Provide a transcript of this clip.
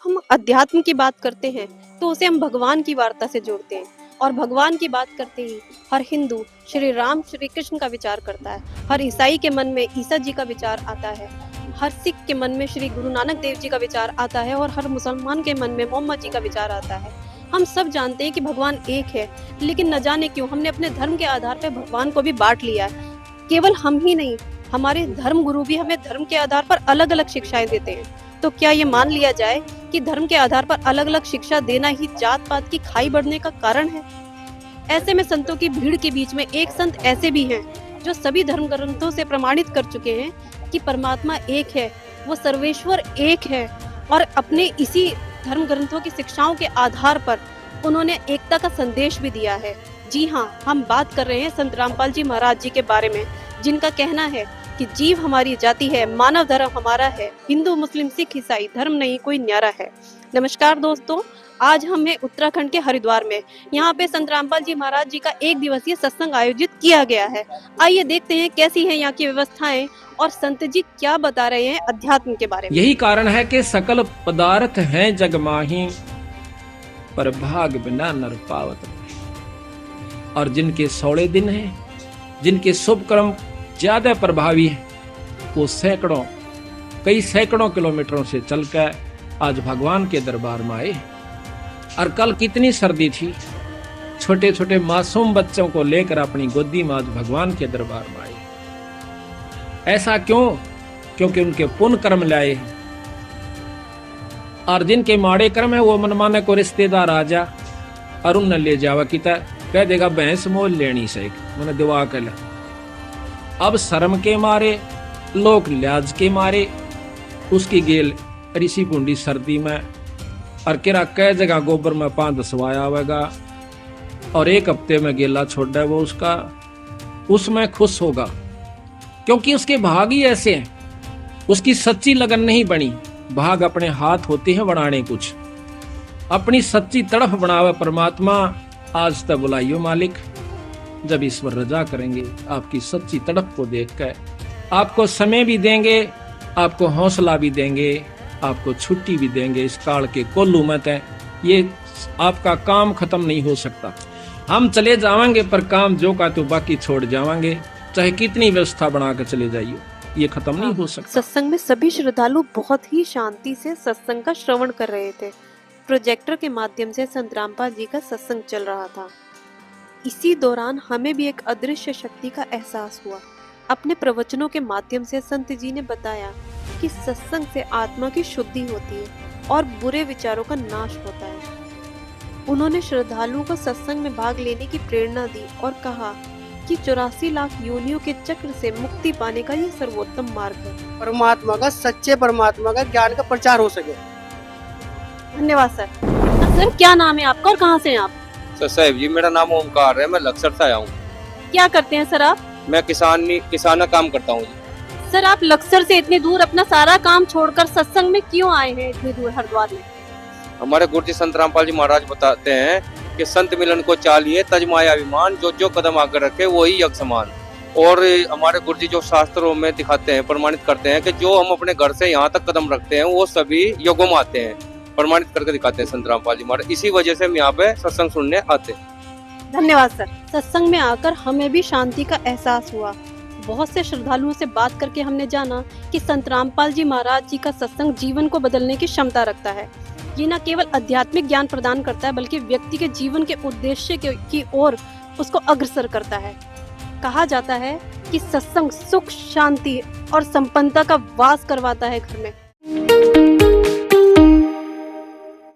हम अध्यात्म की बात करते हैं तो उसे हम भगवान की वार्ता से जोड़ते हैं, और भगवान की बात करते ही हर हिंदू श्री राम श्री कृष्ण का विचार करता है, हर ईसाई के मन में ईसा जी का विचार आता है, हर सिख के मन में श्री गुरु नानक देव जी का विचार आता है, और हर मुसलमान के मन में मोहम्मद जी का विचार आता है। हम सब जानते हैं कि भगवान एक है, लेकिन न जाने क्यों हमने अपने धर्म के आधार पर भगवान को भी बांट लिया है। केवल हम ही नहीं, हमारे धर्म गुरु भी हमें धर्म के आधार पर अलग अलग शिक्षाएं देते हैं। तो क्या ये मान लिया जाए कि धर्म के आधार पर अलग अलग शिक्षा देना ही जात पात की खाई बढ़ने का कारण है? ऐसे में संतों की भीड़ के बीच में एक संत ऐसे भी हैं जो सभी धर्म ग्रंथों से प्रमाणित कर चुके हैं कि परमात्मा एक है, वो सर्वेश्वर एक है, और अपने इसी धर्म ग्रंथों की शिक्षाओं के आधार पर उन्होंने एकता का संदेश भी दिया है। जी हाँ, हम बात कर रहे हैं संत रामपाल जी महाराज जी के बारे में, जिनका कहना है कि जीव हमारी जाति है, मानव धर्म हमारा है, हिंदू मुस्लिम सिख ईसाई धर्म नहीं कोई न्यारा है। नमस्कार दोस्तों, आज हम हैं उत्तराखंड के हरिद्वार में। यहाँ पे संत रामपाल जी महाराज जी का एक दिवसीय सत्संग आयोजित किया गया है। आइए देखते हैं कैसी है यहाँ की व्यवस्थाएं और संत जी क्या बता रहे हैं अध्यात्म के बारे में। यही कारण है कि सकल पदार्थ हैं जग माही, पर भाग बिना नर पावत नहीं। और जिनके 16 दिन हैं, जिनके शुभ कर्म ज्यादा प्रभावी है, वो कई सैकड़ों किलोमीटरों से चलकर आज भगवान के दरबार में आए। और कल कितनी सर्दी थी, छोटे छोटे मासूम बच्चों को लेकर अपनी गोदी में आज भगवान के दरबार में आए। ऐसा क्यों? क्योंकि उनके पुण्य कर्म लाए हैं। और जिनके माड़े कर्म है वो मनमाने को रिश्तेदार आ जा और उन ले जावा किता कह देगा भैंस मोल लेनी से मैंने दुआ कर ला। अब शर्म के मारे, लोक लिहाज के मारे उसकी गेल ऋषि कुंडी सर्दी में और किरा कह जगह गोबर में 5-10 वाया आवेगा और 1 हफ्ते में गेला छोड़ है वो उसका, उसमें खुश होगा क्योंकि उसके भाग ही ऐसे हैं। उसकी सच्ची लगन नहीं बनी, भाग अपने हाथ होते हैं बनाने कुछ, अपनी सच्ची तड़फ बनावे परमात्मा। आज तक बुलाइयो मालिक, जब ईश्वर रजा करेंगे आपकी सच्ची तड़प को देखकर आपको समय भी देंगे, आपको हौसला भी देंगे, आपको छुट्टी भी देंगे। इस काल के कोल्लू में तय ये आपका काम खत्म नहीं हो सकता। हम चले जाएंगे पर काम जो का तो बाकी छोड़ जाएंगे, चाहे कितनी व्यवस्था बनाकर चले जाइए, ये खत्म नहीं हो सकता। सत्संग में सभी श्रद्धालु बहुत ही शांति से सत्संग का श्रवण कर रहे थे। प्रोजेक्टर के माध्यम से संत रामपाल जी का सत्संग चल रहा था। इसी दौरान हमें भी एक अदृश्य शक्ति का एहसास हुआ। अपने प्रवचनों के माध्यम से संत जी ने बताया कि सत्संग से आत्मा की शुद्धि होती है और बुरे विचारों का नाश होता है। उन्होंने श्रद्धालुओं को सत्संग में भाग लेने की प्रेरणा दी और कहा कि 84 लाख योनियों के चक्र से मुक्ति पाने का ये सर्वोत्तम मार्ग है। परमात्मा का, सच्चे परमात्मा का ज्ञान का प्रचार हो सके। धन्यवाद सर। सर क्या नाम है आपका और कहाँ से हैं आप? सर साहब जी, मेरा नाम ओमकार है, मैं लक्सर से आया हूँ। क्या करते हैं सर आप? मैं किसान का काम करता हूँ। सर आप लक्सर से इतनी दूर अपना सारा काम छोड़कर सत्संग में क्यों आए हैं इतनी दूर हरिद्वार में? हमारे गुरुजी संत रामपाल जी महाराज बताते हैं कि संत मिलन को चालिए तजमाया अभिमान, जो जो कदम आगे रखे वही यज्ञ समान। और हमारे गुरुजी जो शास्त्रों में दिखाते हैं, प्रमाणित करते हैं कि जो हम अपने घर से यहाँ तक कदम रखते हैं वो सभी योगों में आते हैं, प्रमाणित करके दिखाते हैं संत रामपाल जी महाराज। इसी वजह से हम यहाँ पे सत्संग सुनने आते हैं। धन्यवाद सर। सत्संग में आकर हमें भी शांति का एहसास हुआ। बहुत से श्रद्धालुओं से बात करके हमने जाना कि संत रामपाल जी महाराज जी का सत्संग जीवन को बदलने की क्षमता रखता है। ये न केवल आध्यात्मिक ज्ञान प्रदान करता है बल्कि व्यक्ति के जीवन के उद्देश्य की ओर उसको अग्रसर करता है। कहा जाता है कि सत्संग सुख, शांति और संपन्नता का वास करवाता है घर में।